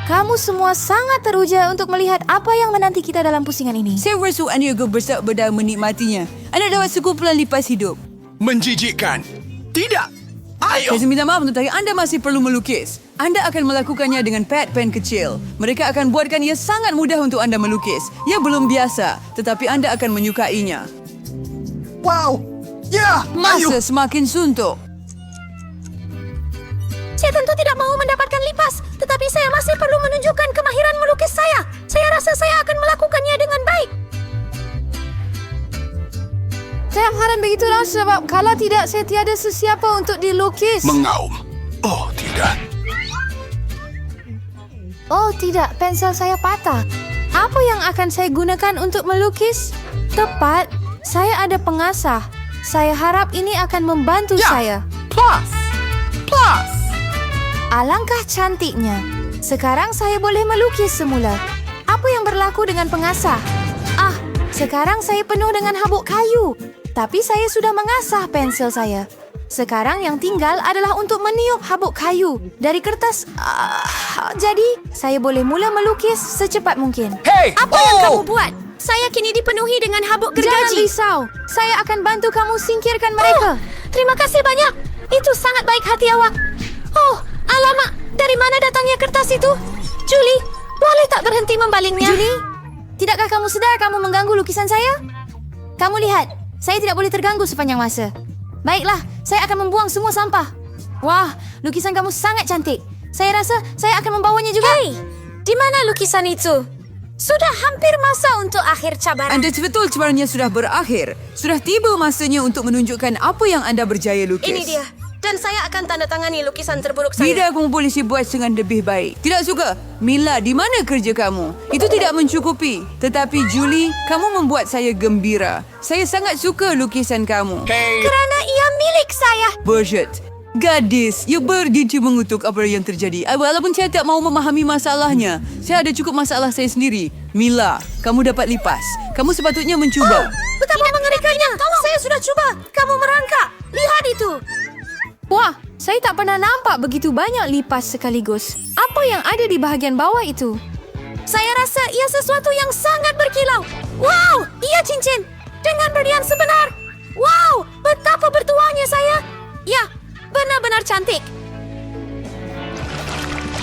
Kamu semua sangat teruja untuk melihat apa yang menanti kita dalam pusingan ini. Saya rasa Anda juga bersabar menikmatinya. Anda dapat sekumpulan lipas hidup. Menjijikkan. Tidak. Ayo. Saya minta maaf tetapi Anda masih perlu melukis. Anda akan melakukannya dengan pad pen kecil. Mereka akan buatkan ia sangat mudah untuk Anda melukis. Ia belum biasa, tetapi Anda akan menyukainya. Wow. Ya. Ayo. Masa semakin suntuk. Saya tentu tidak mau mendapatkan lipas, tetapi saya masih perlu menunjukkan kemahiran melukis saya. Saya rasa saya akan melakukannya dengan baik. Saya harap begitulah sebab kalau tidak saya tiada sesiapa untuk dilukis. Mengaum. Oh, tidak. Oh tidak, pensel saya patah. Apa yang akan saya gunakan untuk melukis? Tepat, saya ada pengasah. Saya harap ini akan membantu saya. Plus. Alangkah cantiknya. Sekarang saya boleh melukis semula. Apa yang berlaku dengan pengasah? Sekarang saya penuh dengan habuk kayu. Tapi saya sudah mengasah pensel saya. Sekarang yang tinggal adalah untuk meniup habuk kayu dari kertas. Jadi, saya boleh mula melukis secepat mungkin. Hey! Apa yang kamu buat? Saya kini dipenuhi dengan habuk gergaji. Jangan risau. Saya akan bantu kamu singkirkan mereka. Terima kasih banyak. Itu sangat baik hati awak. Alamak. Dari mana datangnya kertas itu? Julie, boleh tak berhenti membalingnya? Julie, tidakkah kamu sedar kamu mengganggu lukisan saya? Kamu lihat, saya tidak boleh terganggu sepanjang masa. Baiklah, saya akan membuang semua sampah. Wah, lukisan kamu sangat cantik. Saya rasa saya akan membawanya juga. Hei, di mana lukisan itu? Sudah hampir masa untuk akhir cabaran. Anda betul cabarannya sudah berakhir. Sudah tiba masanya untuk menunjukkan apa yang Anda berjaya lukis. Ini dia. Dan saya akan tanda tangani lukisan terburuk saya. Tidak, kamu boleh buat dengan lebih baik. Tidak suka. Mila, di mana kerja kamu? Itu tidak mencukupi. Tetapi Julie, kamu membuat saya gembira. Saya sangat suka lukisan kamu. Hey. Kerana ia milik saya. Bullshit. Gadis, ia berdiri mengutuk apa yang terjadi. Walaupun saya tak mau memahami masalahnya, saya ada cukup masalah saya sendiri. Mila, kamu dapat lipas. Kamu sepatutnya mencuba. Betapa mengerikannya. Saya sudah cuba. Kamu merangkak. Lihat itu. Wah, saya tak pernah nampak begitu banyak lipas sekaligus. Apa yang ada di bahagian bawah itu? Saya rasa ia sesuatu yang sangat berkilau. Wow, ia cincin dengan berlian sebenar. Wow, betapa bertuahnya saya. Ya, benar-benar cantik.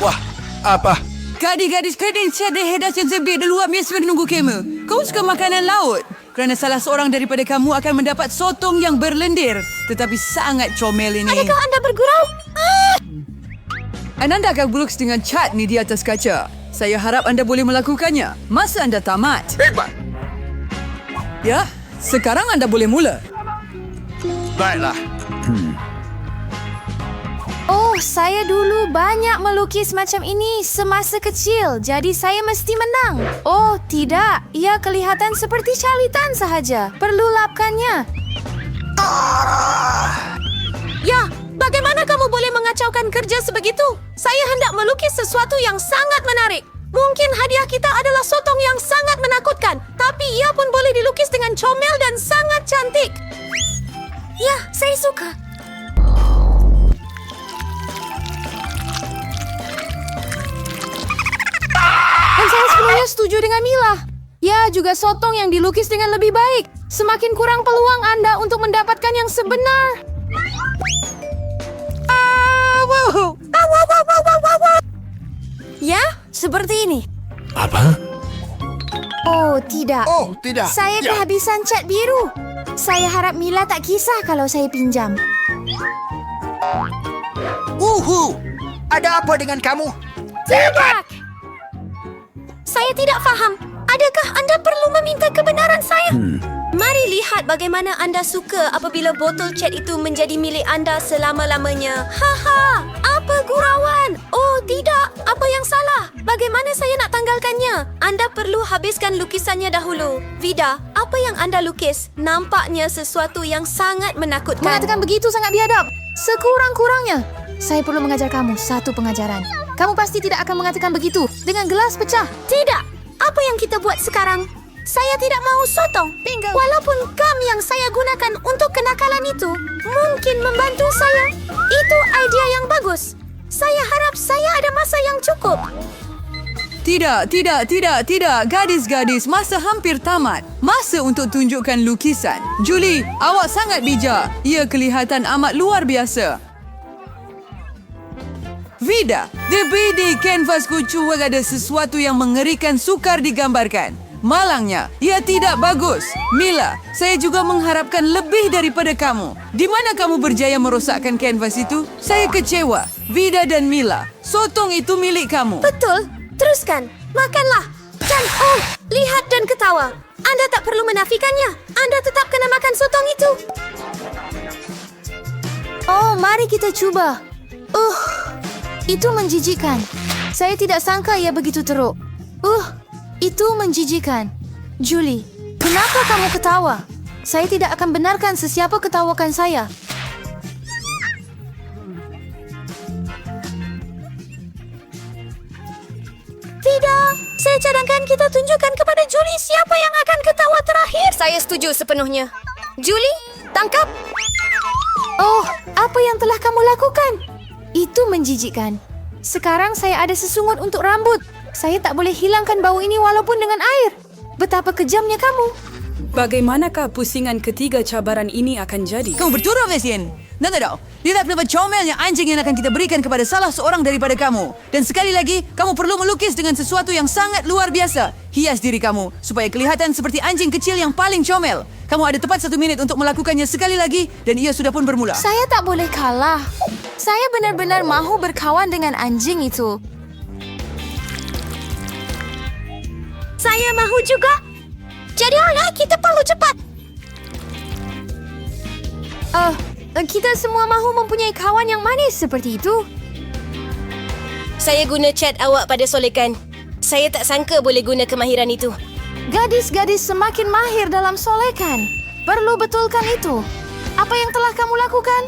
Wah, apa? Gadis-gadis, saya ada hedas yang sebir di luar biasa menunggu kema. Kau suka makanan laut? Kerana salah seorang daripada kamu akan mendapat sotong yang berlendir. Tetapi sangat comel ini. Adakah anda bergurau? Anda akan melukis dengan cat ni di atas kaca. Saya harap anda boleh melakukannya masa anda tamat. Hebat. Ya, sekarang anda boleh mula. Baiklah. Oh, saya dulu banyak melukis macam ini semasa kecil. Jadi saya mesti menang. Oh, tidak. Ia kelihatan seperti calitan sahaja. Perlu lapkannya. Ya, bagaimana kamu boleh mengacaukan kerja sebegitu? Saya hendak melukis sesuatu yang sangat menarik. Mungkin hadiah kita adalah sotong yang sangat menakutkan. Tapi ia pun boleh dilukis dengan comel dan sangat cantik. Ya, saya suka. Dan saya sebenarnya setuju dengan Mila. Ya, juga sotong yang dilukis dengan lebih baik. Semakin kurang peluang Anda untuk mendapatkan yang sebenar. Ya, seperti ini. Apa? Oh, tidak. Oh, tidak. Saya Ya. kehabisan cat biru. Saya harap Mila tak kisah kalau saya pinjam. Ada apa dengan kamu? Tidak. Saya tidak faham. Adakah Anda perlu meminta kebenaran saya? Mari lihat bagaimana Anda suka apabila botol cat itu menjadi milik Anda selama-lamanya. Haha, apa gurauan? Oh tidak, apa yang salah? Bagaimana saya nak tanggalkannya? Anda perlu habiskan lukisannya dahulu. Vida, apa yang Anda lukis nampaknya sesuatu yang sangat menakutkan. Mengatakan begitu sangat biadab. Sekurang-kurangnya, saya perlu mengajar kamu satu pengajaran. Kamu pasti tidak akan mengatakan begitu dengan gelas pecah. Tidak. Apa yang kita buat sekarang? Saya tidak mau sotong. Bingo. Walaupun gam yang saya gunakan untuk kenakalan itu mungkin membantu saya. Itu idea yang bagus. Saya harap saya ada masa yang cukup. Tidak. Gadis-gadis, masa hampir tamat. Masa untuk tunjukkan lukisan. Julie, awak sangat bijak. Ia kelihatan amat luar biasa. Vida, di bidi kanvasku cuba ada sesuatu yang mengerikan sukar digambarkan. Malangnya, ia tidak bagus. Mila, saya juga mengharapkan lebih daripada kamu. Di mana kamu berjaya merosakkan kanvas itu? Saya kecewa. Vida dan Mila, sotong itu milik kamu. Betul. Teruskan. Makanlah. Dan lihat dan ketawa. Anda tak perlu menafikannya. Anda tetap kena makan sotong itu. Oh, mari kita cuba. Itu menjijikkan. Saya tidak sangka ia begitu teruk. Itu menjijikkan. Julie, kenapa kamu ketawa? Saya tidak akan benarkan sesiapa ketawakan saya. Tidak, saya cadangkan kita tunjukkan kepada Julie siapa yang akan ketawa terakhir. Saya setuju sepenuhnya. Julie, tangkap. Oh, apa yang telah kamu lakukan? Itu menjijikkan. Sekarang saya ada sesungut untuk rambut. Saya tak boleh hilangkan bau ini walaupun dengan air. Betapa kejamnya kamu. Bagaimanakah pusingan ketiga cabaran ini akan jadi? Kamu berturut, Vesien. Tahu. Lihat berapa comelnya anjing yang akan kita berikan kepada salah seorang daripada kamu. Dan sekali lagi, kamu perlu melukis dengan sesuatu yang sangat luar biasa. Hias diri kamu supaya kelihatan seperti anjing kecil yang paling comel. Kamu ada tepat 1 minit untuk melakukannya sekali lagi dan ia sudah pun bermula. Saya tak boleh kalah. Saya benar-benar mahu berkawan dengan anjing itu. Saya mahu juga. Jadi kita perlu cepat. Kita semua mahu mempunyai kawan yang manis seperti itu. Saya guna cat awak pada solekan. Saya tak sangka boleh guna kemahiran itu. Gadis-gadis semakin mahir dalam solekan. Perlu betulkan itu. Apa yang telah kamu lakukan?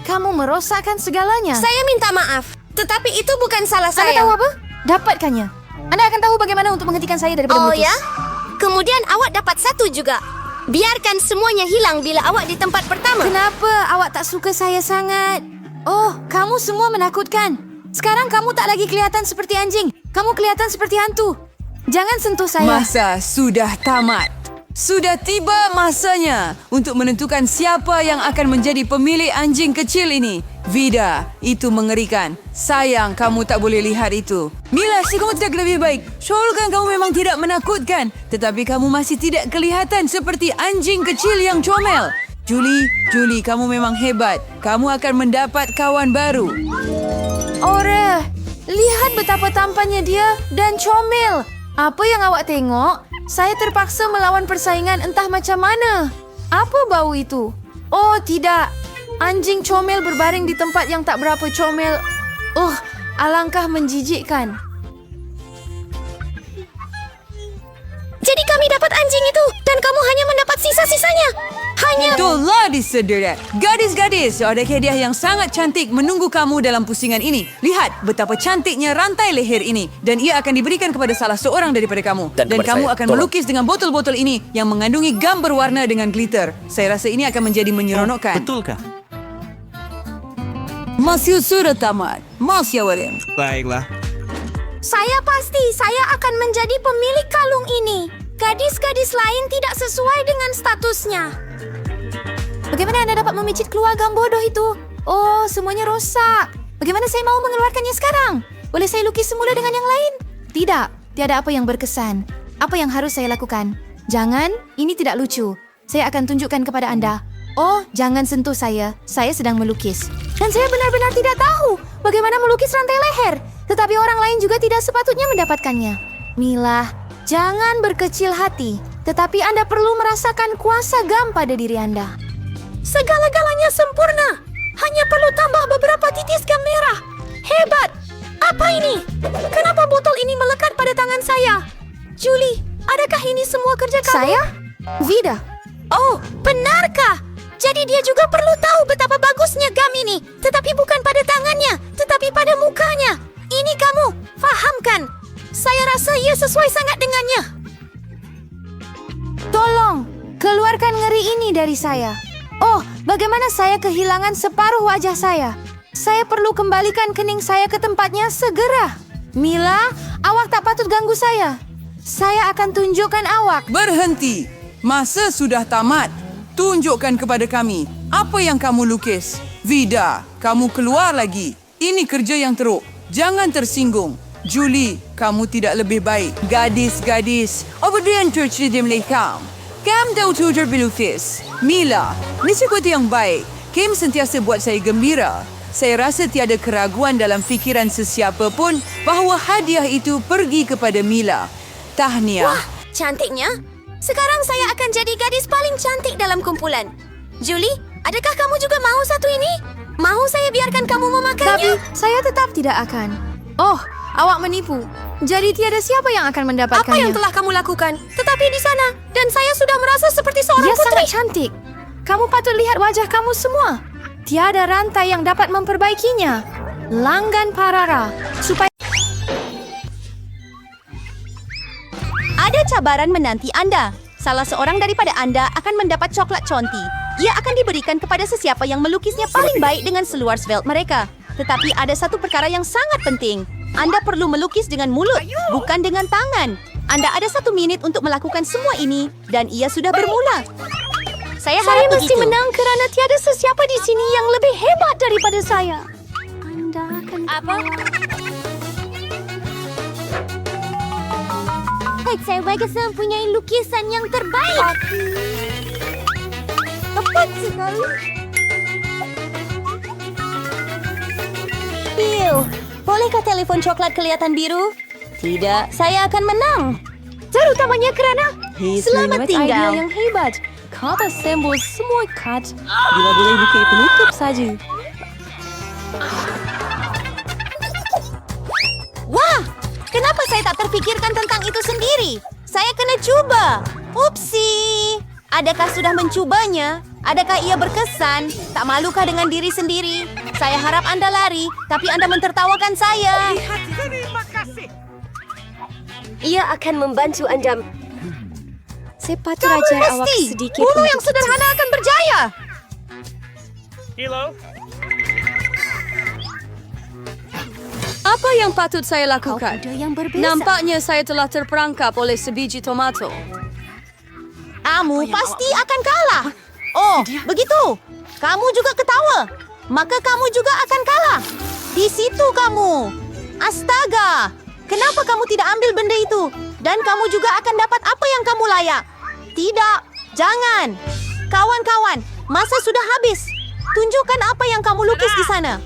Kamu merosakkan segalanya. Saya minta maaf. Tetapi itu bukan salah saya. Anda tahu apa? Dapatkannya. Anda akan tahu bagaimana untuk menghentikan saya daripada melukis. Oh ya? Kemudian awak dapat 1 juga. Biarkan semuanya hilang bila awak di tempat pertama. Kenapa awak tak suka saya sangat? Oh, kamu semua menakutkan. Sekarang kamu tak lagi kelihatan seperti anjing. Kamu kelihatan seperti hantu. Jangan sentuh saya. Masa sudah tamat. Sudah tiba masanya untuk menentukan siapa yang akan menjadi pemilik anjing kecil ini. Vida, itu mengerikan. Sayang, kamu tak boleh lihat itu. Mila, si kamu tidak lebih baik. Syurga kamu memang tidak menakutkan. Tetapi kamu masih tidak kelihatan seperti anjing kecil yang comel. Julie, kamu memang hebat. Kamu akan mendapat kawan baru. Ore, lihat betapa tampannya dia dan comel. Apa yang awak tengok? Saya terpaksa melawan persaingan entah macam mana. Apa bau itu? Oh, tidak. Anjing comel berbaring di tempat yang tak berapa comel. Alangkah menjijikkan. Jadi kami dapat anjing itu dan kamu hanya mendapat sisa-sisanya. Itulah disedera. Gadis-gadis, ada hadiah yang sangat cantik menunggu kamu dalam pusingan ini. Lihat betapa cantiknya rantai leher ini. Dan ia akan diberikan kepada salah seorang daripada kamu. Dan kamu akan melukis dengan botol-botol ini yang mengandungi gam berwarna dengan glitter. Saya rasa ini akan menjadi menyeronokkan. Betulkah? Masih sudah tamat. Masih William. Baiklah. Saya pasti saya akan menjadi pemilik kalung ini. Gadis-gadis lain tidak sesuai dengan statusnya. Bagaimana Anda dapat memicit keluar gam bodoh itu? Oh, semuanya rosak. Bagaimana saya mau mengeluarkannya sekarang? Boleh saya lukis semula dengan yang lain? Tidak, tiada apa yang berkesan. Apa yang harus saya lakukan? Jangan, ini tidak lucu. Saya akan tunjukkan kepada Anda. Oh, jangan sentuh saya sedang melukis. Dan saya benar-benar tidak tahu bagaimana melukis rantai leher. Tetapi orang lain juga tidak sepatutnya mendapatkannya. Mila, jangan berkecil hati. Tetapi Anda perlu merasakan kuasa gam pada diri Anda. Segala-galanya sempurna. Hanya perlu tambah beberapa titis gam merah. Hebat! Apa ini? Kenapa botol ini melekat pada tangan saya? Julie, adakah ini semua kerja kamu? Saya? Vida. Oh, benarkah? Jadi dia juga perlu tahu betapa bagusnya gam ini. Tetapi bukan pada tangannya, tetapi pada mukanya. Ini kamu, fahamkan? Saya rasa ia sesuai sangat dengannya. Tolong, keluarkan ngeri ini dari saya. Oh, bagaimana saya kehilangan separuh wajah saya? Saya perlu kembalikan kening saya ke tempatnya segera. Mila, awak tak patut ganggu saya. Saya akan tunjukkan awak. Berhenti. Masa sudah tamat. Tunjukkan kepada kami apa yang kamu lukis. Vida, kamu keluar lagi. Ini kerja yang teruk. Jangan tersinggung. Julie, kamu tidak lebih baik. Gadis-gadis, apa dia yang tercedih melekam? Kamu tahu tutur pelukis. Mila, ini sesuatu yang baik. Kim sentiasa buat saya gembira. Saya rasa tiada keraguan dalam fikiran sesiapa pun bahawa hadiah itu pergi kepada Mila. Tahniah. Wah, cantiknya. Sekarang saya akan jadi gadis paling cantik dalam kumpulan. Julie, adakah kamu juga mahu satu ini? Mahu saya biarkan kamu memakannya? Tapi saya tetap tidak akan. Oh, awak menipu. Jadi tiada siapa yang akan mendapatkannya. Apa yang telah kamu lakukan? Tetapi di sana, dan saya sudah merasa seperti seorang Dia putri. sangat cantik. Kamu patut lihat wajah kamu semua. Tiada rantai yang dapat memperbaikinya. Langgan Parara supaya Ada cabaran menanti Anda. Salah seorang daripada Anda akan mendapat coklat conti. Ia akan diberikan kepada sesiapa yang melukisnya paling baik dengan seluar svelte mereka. Tetapi ada satu perkara yang sangat penting. Anda perlu melukis dengan mulut, bukan dengan tangan. Anda ada 1 minit untuk melakukan semua ini, dan ia sudah bermula. Saya harap mesti begitu. menang kerana tiada sesiapa di sini yang lebih hebat daripada saya. Anda akan Apa? Saya bagus mempunyai lukisan yang terbaik. Tepat sekali. Bill, bolehkah telepon coklat kelihatan biru? Tidak, saya akan menang. terutamanya kerana Selamat tinggal. yang hebat. Kata sembol semua kad. Bila boleh buka penutup saja. Wah, kenapa saya tak terfikirkan tentang itu sendiri? Saya kena cuba. Upsi. Adakah sudah mencubanya? Adakah ia berkesan? Tak malukah dengan diri sendiri? Saya harap Anda lari, tapi Anda mentertawakan saya. Ia akan membantu Anda. Sepatu Kamu raja awak mesti. sedikit Bulu untuk yang sederhana akan berjaya. Apa yang patut saya lakukan? Ada yang berbeza. Nampaknya saya telah terperangkap oleh sebiji tomato. Kamu pasti akan kalah. Oh, begitu. Kamu juga ketawa. Maka kamu juga akan kalah. Di situ kamu. Astaga. Kenapa kamu tidak ambil benda itu? Dan kamu juga akan dapat apa yang kamu layak. Tidak. Jangan. Kawan-kawan, masa sudah habis. Tunjukkan apa yang kamu lukis di sana.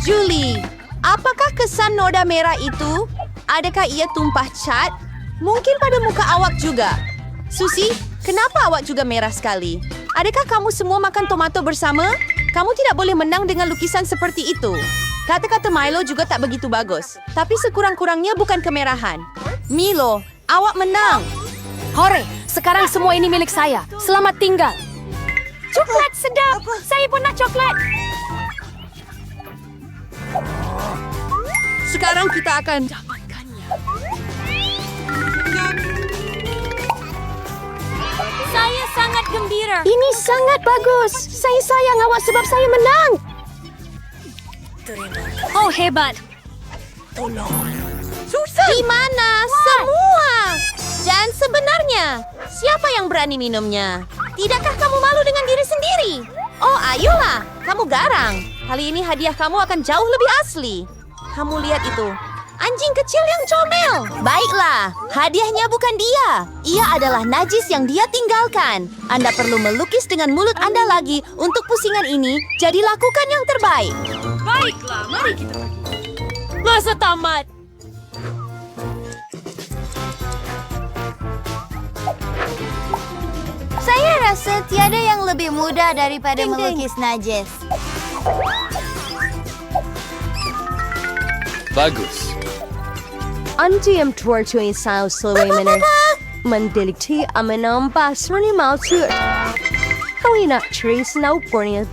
Julie, apakah kesan noda merah itu? Adakah ia tumpah cat? Mungkin pada muka awak juga. Susi, kenapa awak juga merah sekali? Adakah kamu semua makan tomato bersama? Kamu tidak boleh menang dengan lukisan seperti itu. Kata-kata Milo juga tak begitu bagus. Tapi sekurang-kurangnya bukan kemerahan. Milo, awak menang. Hore, sekarang semua ini milik saya. Selamat tinggal. Coklat sedap. Saya pun nak coklat. Sekarang kita akan... Saya sangat gembira. Ini sangat bagus. Saya sayang awak sebab saya menang. Oh, hebat. Di mana semua? Dan sebenarnya, siapa yang berani minumnya? Tidakkah kamu malu dengan diri sendiri? Oh, ayolah. Kamu garang. Kali ini hadiah kamu akan jauh lebih asli. Kamu lihat itu. Anjing kecil yang comel. Baiklah, hadiahnya bukan dia. Ia adalah najis yang dia tinggalkan. Anda perlu melukis dengan mulut Anda lagi untuk pusingan ini. Jadi lakukan yang terbaik. Baiklah, mari kita... Masa tamat. Saya rasa tiada yang lebih mudah daripada melukis najis. Bagus. Anti yang tuan-tuan saus selawai mana mendelikti amenampak seni maltur. Kau nak trace naupornya.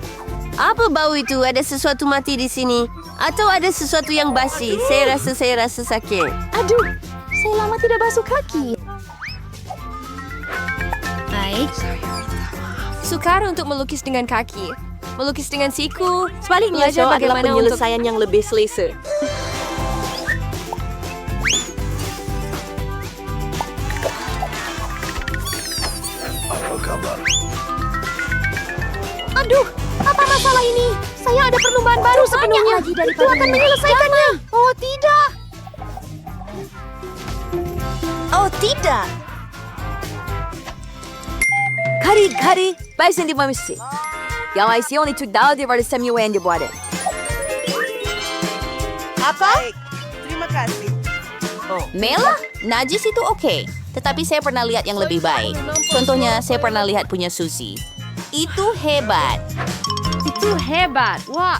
Apa bau itu? Ada sesuatu mati di sini? Atau ada sesuatu yang basi? Saya rasa sakit. Aduh, saya lama tidak basuh kaki. Baik. Sukar untuk melukis dengan kaki. Melukis dengan siku. Sebaliknya, Belajar bagaimana adalah untuk... penyelesaian yang lebih selesa. sepenuhnya. Itu akan menyelesaikannya. Oh, tidak. Oh, tidak. Kari, baisin di mamisi. Yang ay siyon itu daw di pada semua yang dibuat. Apa? Mela, najis itu oke. Tetapi saya pernah lihat yang lebih baik. Contohnya, saya pernah lihat punya Susi. Itu hebat. Wah,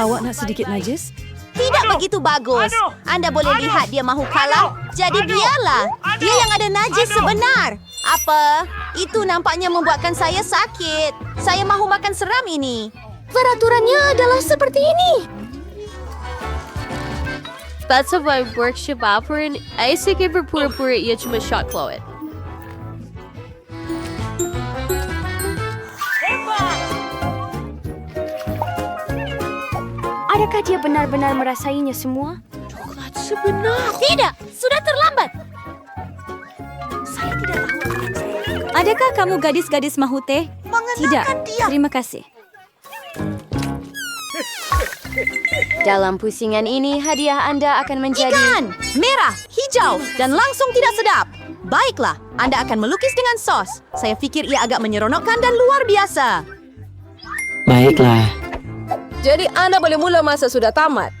Awak nak sedikit najis? Tidak begitu bagus. Anda boleh lihat dia mahu kalah. Jadi biarlah. Dia yang ada najis sebenar. Apa? Itu nampaknya membuatkan saya sakit. Saya mahu makan seram ini. peraturannya adalah seperti ini. Basta by workshop offering, ay sige berpura-pura iya cuma shot Chloe. Adakah dia benar-benar merasainya semua? Tidak, sudah terlambat. Adakah kamu gadis-gadis mahu teh? Tidak, terima kasih. Dalam pusingan ini, hadiah Anda akan menjadi... Ikan! Merah, hijau, dan langsung tidak sedap. Baiklah, Anda akan melukis dengan sos. Saya pikir ia agak menyeronokkan dan luar biasa. Baiklah. Jadi Anda boleh mula masa sudah tamat.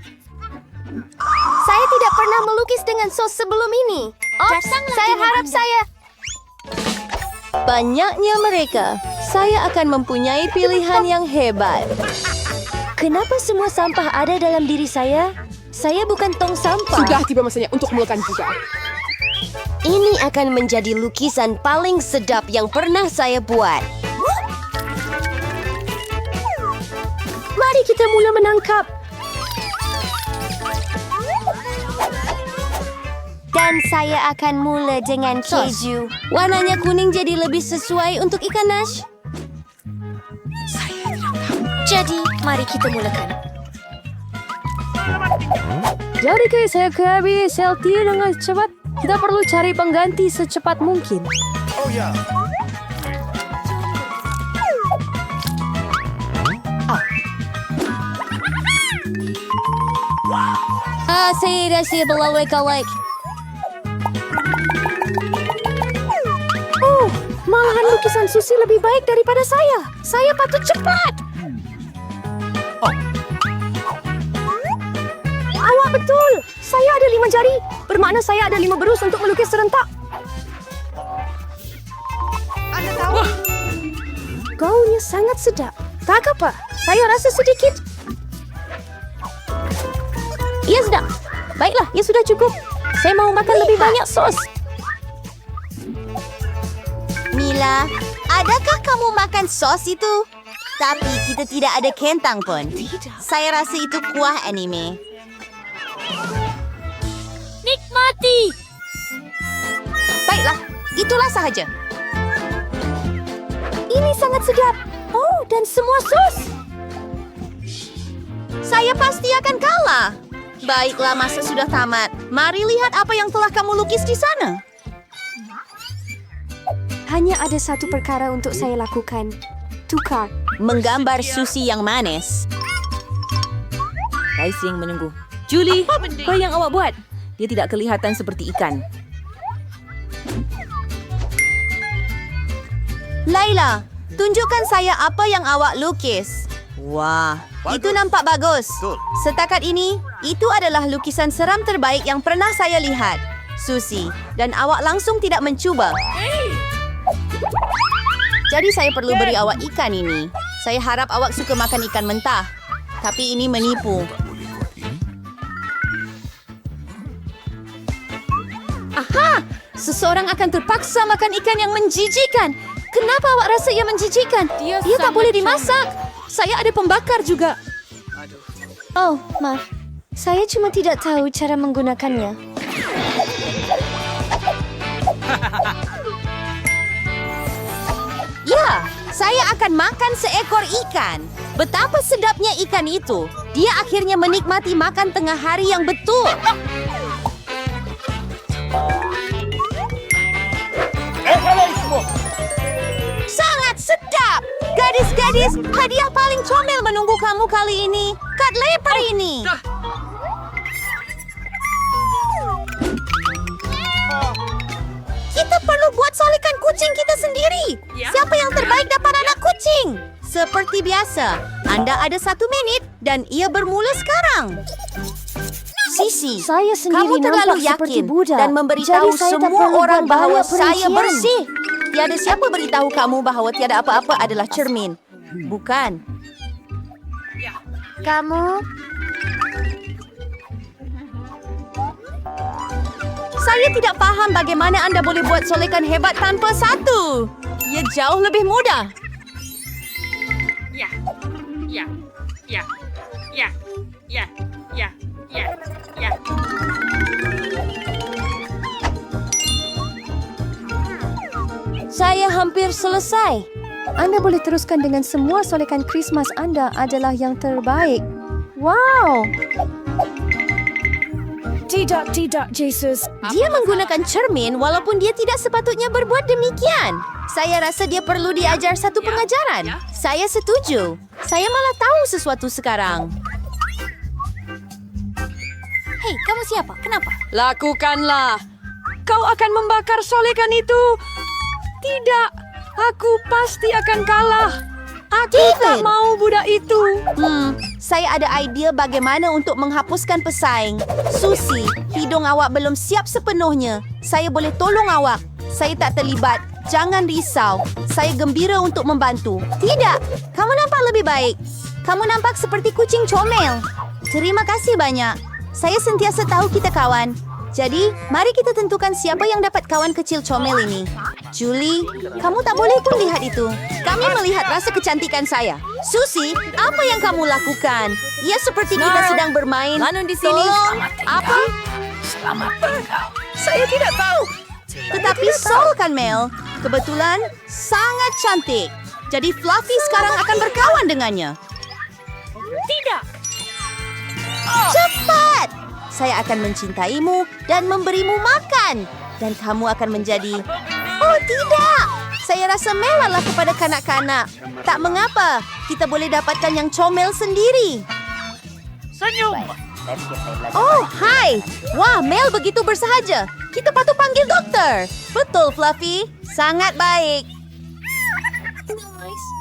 Saya tidak pernah melukis dengan sos sebelum ini. Oh, saya harap saya... Banyaknya mereka, saya akan mempunyai pilihan yang hebat. Kenapa semua sampah ada dalam diri saya? Saya bukan tong sampah. Sudah tiba masanya untuk mulakan juga. Ini akan menjadi lukisan paling sedap yang pernah saya buat. Mari kita mula menangkap. Dan saya akan mula dengan keju. Warnanya kuning jadi lebih sesuai untuk ikan nash. Jadi, mari kita mulakan. Jadi kayak saya kehabis selfie dengan cepat. Kita perlu cari pengganti secepat mungkin. Oh ya. Saya rasa belalai-kalai. Oh, malahan lukisan Susi lebih baik daripada saya. Saya patut cepat. Awak betul. Saya ada 5 jari. Bermakna saya ada 5 berus untuk melukis serentak. Anda tahu? Gaunnya sangat sedap. Tak apa. Saya rasa sedikit. Ia sedap. Baiklah, ia sudah cukup. Saya mau makan lebih banyak sos. Mila, adakah kamu makan sos itu? Tapi kita tidak ada kentang pun. Saya rasa itu kuah anime. Nikmati. Baiklah, itulah sahaja. Ini sangat sedap. Oh, dan semua sos. Saya pasti akan kalah. Baiklah, masa sudah tamat. Mari lihat apa yang telah kamu lukis di sana. Hanya ada satu perkara untuk saya lakukan. Tukar. Menggambar Susi yang manis. Daisy yang menunggu. Julie, apa yang awak buat? Dia tidak kelihatan seperti ikan. Laila, tunjukkan saya apa yang awak lukis. Wah, itu nampak bagus. Betul. Setakat ini, itu adalah lukisan seram terbaik yang pernah saya lihat. Susi, dan awak langsung tidak mencuba. Jadi saya perlu beri awak ikan ini. Saya harap awak suka makan ikan mentah. Tapi ini menipu. Aha! Seseorang akan terpaksa makan ikan yang menjijikan. Kenapa awak rasa ia menjijikan? Ia tak boleh dimasak. Saya ada pembakar juga. Oh, maaf. Saya cuma tidak tahu cara menggunakannya. Ya, saya akan makan seekor ikan. Betapa sedapnya ikan itu. Dia akhirnya menikmati makan tengah hari yang betul. Sangat sedap. Gadis-gadis gadis, hadiah paling comel menunggu kamu kali ini. Kat leper ini. Kita perlu buat solekan kucing kita sendiri. Siapa yang terbaik dapat anak kucing? Seperti biasa, Anda ada 1 menit dan ia bermula sekarang. Sisi, Saya sendiri kamu terlalu nampak seperti yakin Buddha. dan memberitahu Jadi saya tak semua perlu orang buat bahawa banyak saya perincian. bersih. Tiada siapa beritahu kamu bahawa tiada apa-apa adalah cermin. Bukan. Kamu? Saya tidak paham bagaimana Anda boleh buat solekan hebat tanpa satu. Ia jauh lebih mudah. Saya hampir selesai. Anda boleh teruskan dengan semua solekan Krismas Anda adalah yang terbaik. Wow! Tidak, Jesus. Dia menggunakan cermin walaupun dia tidak sepatutnya berbuat demikian. Saya rasa dia perlu diajar satu pengajaran. Saya setuju. Saya malah tahu sesuatu sekarang. Hei, kamu siapa? Kenapa? Lakukanlah. Kau akan membakar solekan itu. Tidak, aku pasti akan kalah. Aku tak mau budak itu. Saya ada idea bagaimana untuk menghapuskan pesaing. Susi, hidung awak belum siap sepenuhnya. Saya boleh tolong awak. Saya tak terlibat. Jangan risau. Saya gembira untuk membantu. Tidak, kamu nampak lebih baik. Kamu nampak seperti kucing comel. Terima kasih banyak. Saya sentiasa tahu kita kawan. Jadi, mari kita tentukan siapa yang dapat kawan kecil comel ini. Julie, kamu tak boleh pun lihat itu. Kami melihat rasa kecantikan saya. Susi, apa yang kamu lakukan? Ia seperti kita sedang bermain. Lanun di sini. Tolong, apa? Saya tidak tahu. Tetapi Sol kan, Mel. Kebetulan sangat cantik. Jadi Fluffy sekarang akan berkawan dengannya. Tidak. Cepat! Saya akan mencintaimu dan memberimu makan. Dan kamu akan menjadi... Oh, tidak! Saya rasa Mel adalah kepada kanak-kanak. Tak mengapa, kita boleh dapatkan yang comel sendiri. Oh, hai! Wah, Mel begitu bersahaja. Kita patut panggil doktor. Betul, Fluffy. Sangat baik. Nice.